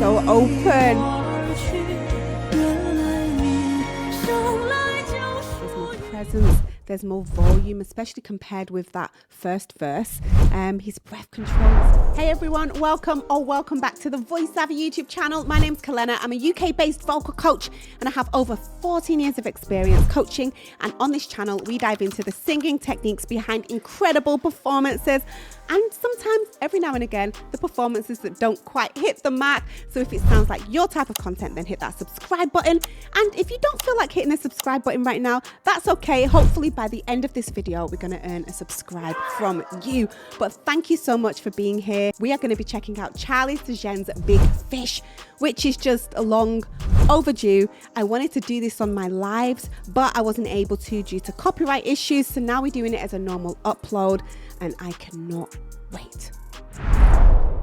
so open. There's more presence, there's more volume, especially compared with that first verse. His breath controls. Hey everyone, welcome back to the Voice Savvy YouTube channel. My name's Kalena. I'm a UK-based vocal coach and I have over 14 years of experience coaching. And on this channel, we dive into the singing techniques behind incredible performances. And sometimes, every now and again, the performances that don't quite hit the mark. So if it sounds like your type of content, then hit that subscribe button. And if you don't feel like hitting the subscribe button right now, that's okay. Hopefully by the end of this video, we're going to earn a subscribe from you. But thank you so much for being here. We are going to be checking out Zhou Shen's Big Fish, which is just long overdue. I wanted to do this on my lives, but I wasn't able to due to copyright issues. So now we're doing it as a normal upload and I cannot wait.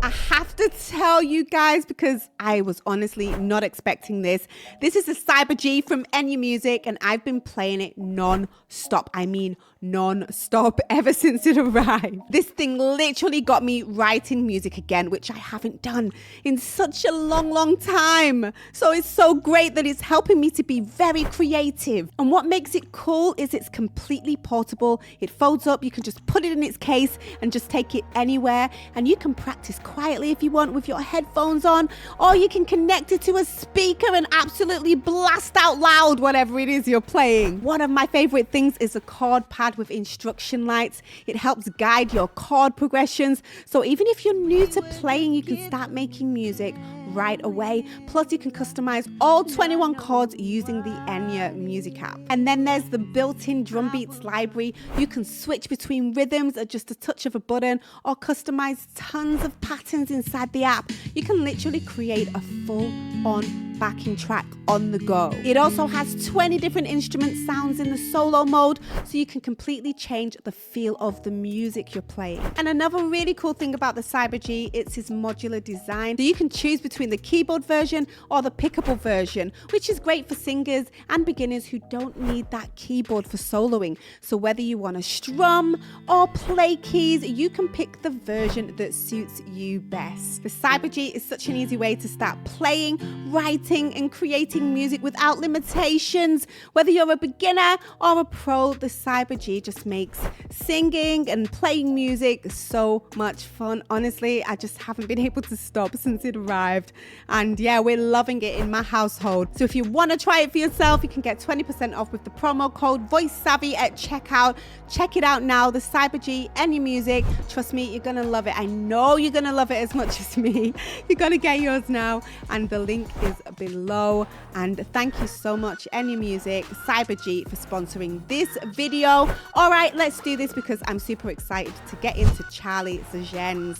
I have to tell you guys, because I was honestly not expecting this. This is a Cyber G from Enya Music and I've been playing it non-stop. I mean non-stop ever since it arrived. This thing literally got me writing music again, which I haven't done in such a long time. So it's so great that it's helping me to be very creative. And what makes it cool is it's completely portable. It folds up, you can just put it in its case and just take it anywhere. And you can practice quietly if you want with your headphones on, or you can connect it to a speaker and absolutely blast out loud whatever it is you're playing. One of my favorite things is a chord pad with instruction lights. It helps guide your chord progressions. So even if you're new to playing, you can start making music right away. Plus you can customize all 21 chords using the Enya Music app. And then there's the built-in drum beats library. You can switch between rhythms at just a touch of a button or customize tons of patterns inside the app. You can literally create a full-on backing track on the go. It also has 20 different instrument sounds in the solo mode, so you can completely change the feel of the music you're playing. And another really cool thing about the Cyber G, it's its modular design. So you can choose between the keyboard version or the pickable version, which is great for singers and beginners who don't need that keyboard for soloing. So whether you want to strum or play keys, you can pick the version that suits you best. The Cyber G is such an easy way to start playing, writing, and creating music without limitations. Whether you're a beginner or a pro, the Cyber G just makes singing and playing music so much fun. Honestly, I just haven't been able to stop since it arrived. And yeah, we're loving it in my household. So if you want to try it for yourself, you can get 20% off with the promo code VoiceSavvy at checkout. Check it out now, the Cyber G, Enya Music. Trust me, you're gonna love it. I know you're gonna love it as much as me. You're gonna get yours now, and the link is below. And thank you so much, Enya Music, Cyber G, for sponsoring this video. All right, let's do this because I'm super excited to get into Zhou Shen's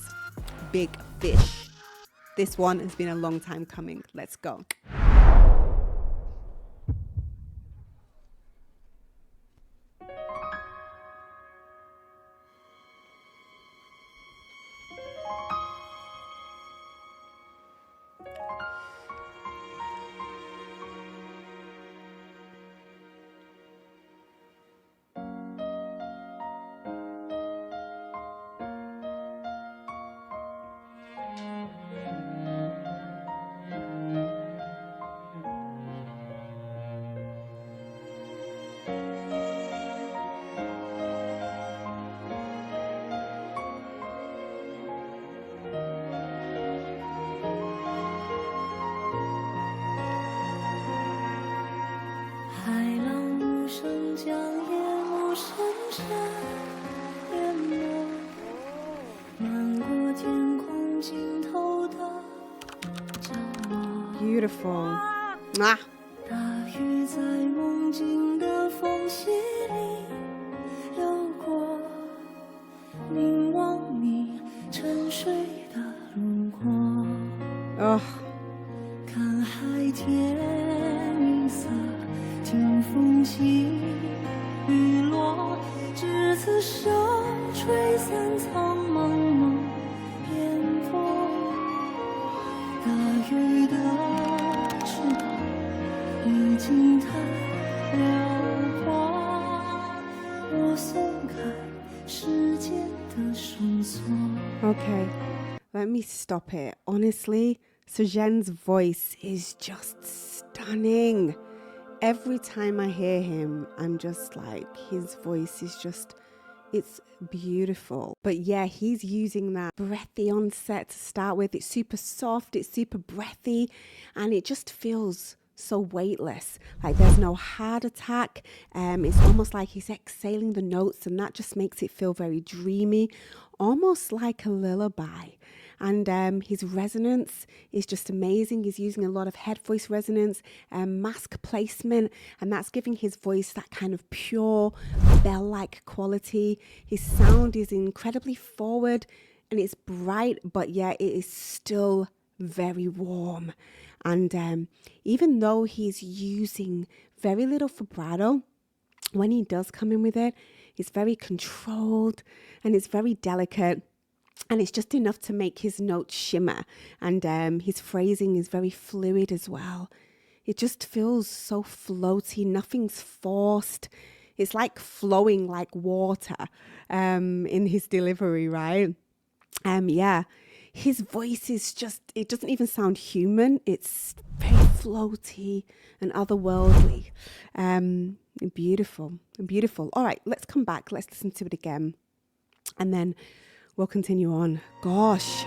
Big Fish. This one has been a long time coming. Let's go. Beautiful. Mwah. 大雨在梦境的缝隙里流过，凝望你沉睡的轮廓。看海天一色，听风起雨落，执子手，吹散苍茫茫烟波。大雨的翅膀已经太辽阔，我松开时间的绳索。 Okay, let me stop it. Honestly, Zhou Shen's voice is just stunning. Every time I hear him, I'm just like, his voice is just, it's beautiful. But yeah, he's using that breathy onset to start with. It's super soft, it's super breathy, and it just feels so weightless. Like there's no hard attack. It's almost like he's exhaling the notes, and that just makes it feel very dreamy, almost like a lullaby. And his resonance is just amazing. He's using a lot of head voice resonance and mask placement, and that's giving his voice that kind of pure bell-like quality. His sound is incredibly forward and it's bright, but yet it is still very warm. And even though he's using very little vibrato, when he does come in with it, it's very controlled and it's very delicate. And it's just enough to make his notes shimmer. And his phrasing is very fluid as well. It just feels so floaty. Nothing's forced. It's like flowing like water in his delivery, right? Yeah. His voice is just, it doesn't even sound human. It's very floaty and otherworldly. Beautiful, beautiful. All right, let's come back. Let's listen to it again. And then we'll continue on. Gosh.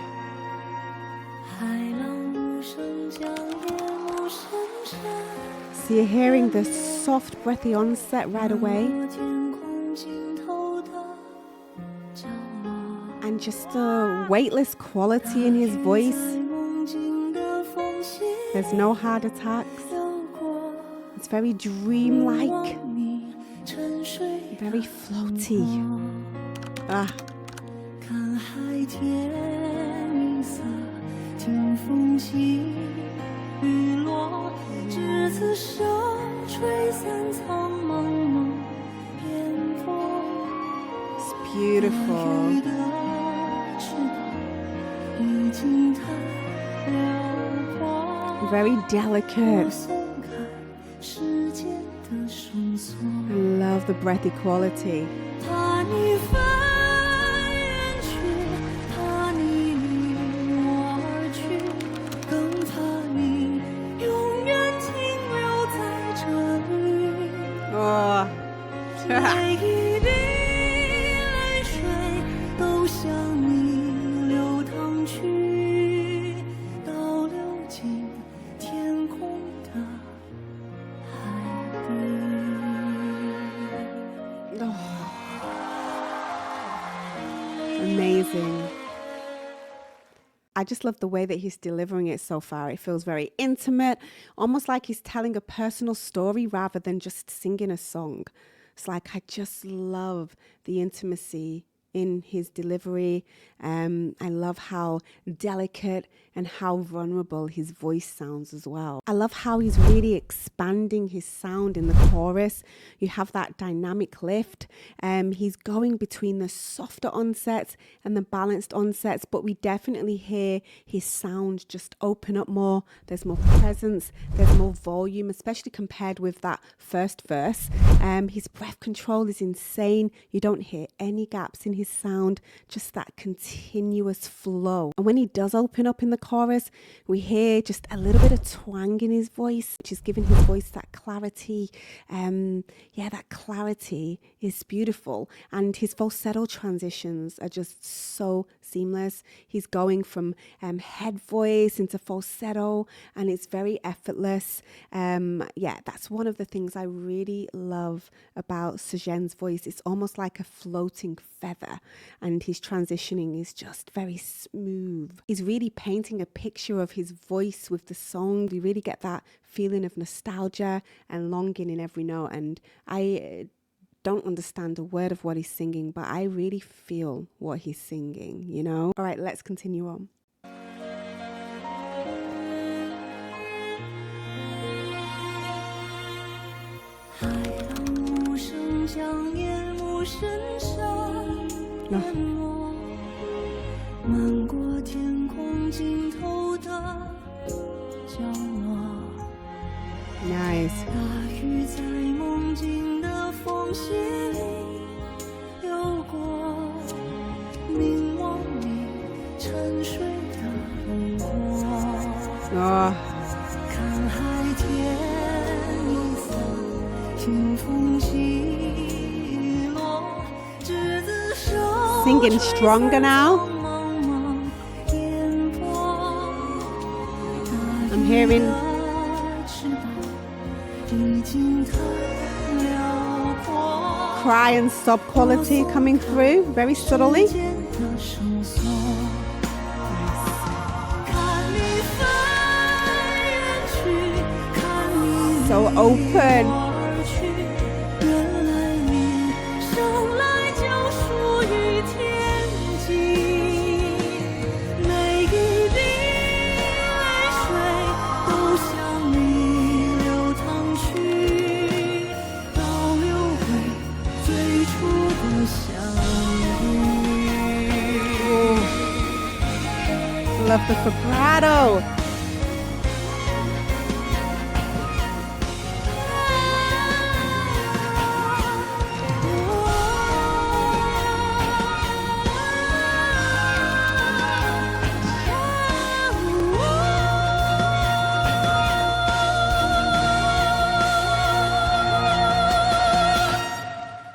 So you're hearing the soft, breathy onset right away. And just the weightless quality in his voice. There's no hard attacks. It's very dreamlike. Very floaty. Ah. 看海天一色，听风起雨落，执子手，吹散苍茫茫烟波。 It's beautiful. 雨的翅膀已经太辽阔。 Very delicate. 松开世间的绳索。 I love the breathy quality. 怕你飞。 每一滴泪水都向你流淌去，倒流进天空的海底。 Amazing. I just love the way that he's delivering it so far. It feels very intimate, almost like he's telling a personal story rather than just singing a song. It's like, I just love the intimacy in his delivery. I love how delicate and how vulnerable his voice sounds as well. I love how he's really expanding his sound in the chorus. You have that dynamic lift. He's going between the softer onsets and the balanced onsets, but we definitely hear his sound just open up more. There's more presence, there's more volume, especially compared with that first verse. His breath control is insane. You don't hear any gaps in his sound, just that continuous flow. And when he does open up in the chorus, we hear just a little bit of twang in his voice, which is giving his voice that clarity. That clarity is beautiful. And his falsetto transitions are just so seamless. He's going from head voice into falsetto, and it's very effortless. That's one of the things I really love about Zhou Shen's voice. It's almost like a floating feather, and his transitioning is just very smooth. He's really painting a picture of his voice with the song. We really get that feeling of nostalgia and longing in every note, and I don't understand a word of what he's singing, but I really feel what he's singing, you know? All right, let's continue on. Nice. 大雨在梦境的缝隙里流过，凝望你沉睡的轮廓。Oh. 看海天一色，听风起落，执子手。Singing stronger now. I'm hearing cry and sob quality coming through very subtly. So open. Love the vibrato.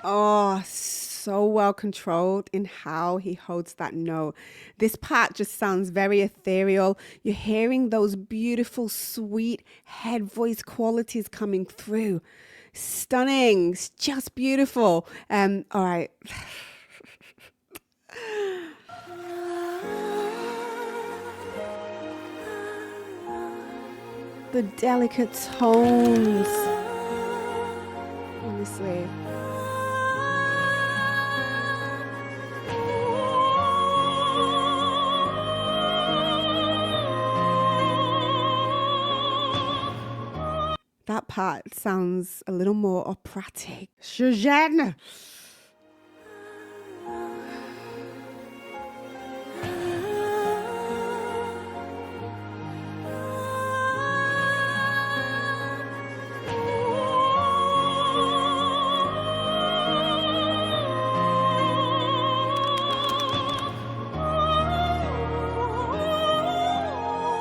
Oh, so well controlled in how he holds that note. This part just sounds very ethereal. You're hearing those beautiful, sweet head voice qualities coming through. Stunning. It's just beautiful. All right. The delicate tones. Honestly. That part sounds a little more operatic. Zhou Shen.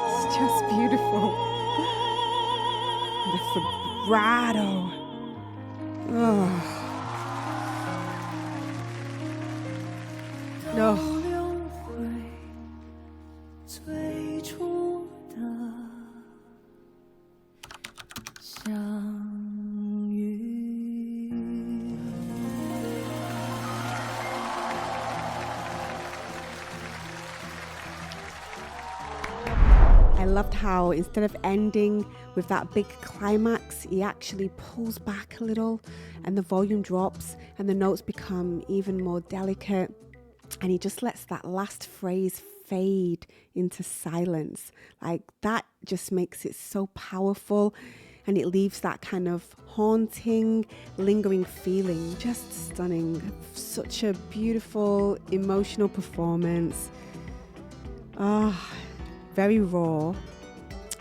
It's just beautiful. The vibrato. Oh. No. I loved how instead of ending with that big climax, he actually pulls back a little and the volume drops and the notes become even more delicate, and he just lets that last phrase fade into silence. Like that just makes it so powerful, and it leaves that kind of haunting, lingering feeling. Just stunning. Such a beautiful, emotional performance. Very raw.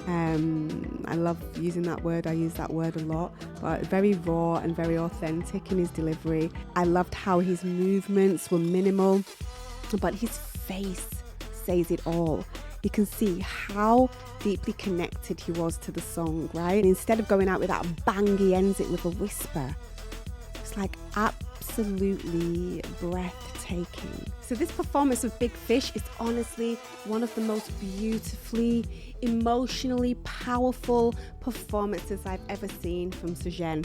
I love using that word. I use that word a lot, but very raw and very authentic in his delivery. I loved how his movements were minimal, but his face says it all. You can see how deeply connected he was to the song, right? And instead of going out with that bang, he ends it with a whisper. It's like absolutely breathtaking. So this performance of Big Fish is honestly one of the most beautifully, emotionally powerful performances I've ever seen from Zhou Shen.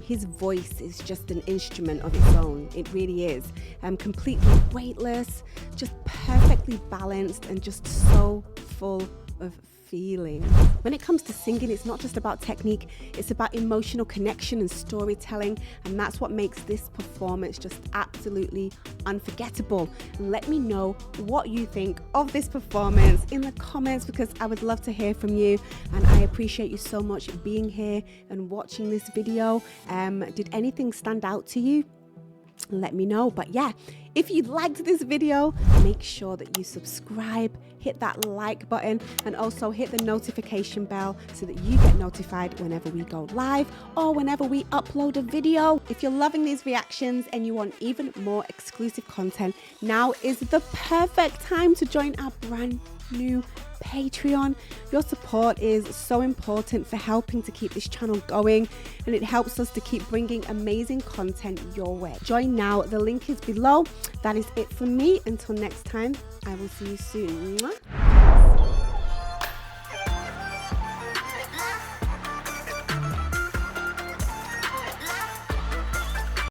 His voice is just an instrument of its own. It really is. Completely weightless, just perfectly balanced, and just so full of feeling. When it comes to singing, it's not just about technique, it's about emotional connection and storytelling, and that's what makes this performance just absolutely unforgettable. And let me know what you think of this performance in the comments, because I would love to hear from you, and I appreciate you so much being here and watching this video. Did anything stand out to you? Let me know. But yeah, If you liked this video, make sure that you subscribe, hit that like button, and also hit the notification bell so that you get notified whenever we go live or whenever we upload a video. If you're loving these reactions and you want even more exclusive content, now is the perfect time to join our brand new Patreon. Your support is so important for helping to keep this channel going, and it helps us to keep bringing amazing content your way. Join now, the link is below. That is it from me. Until next time, I will see you soon. Mwah.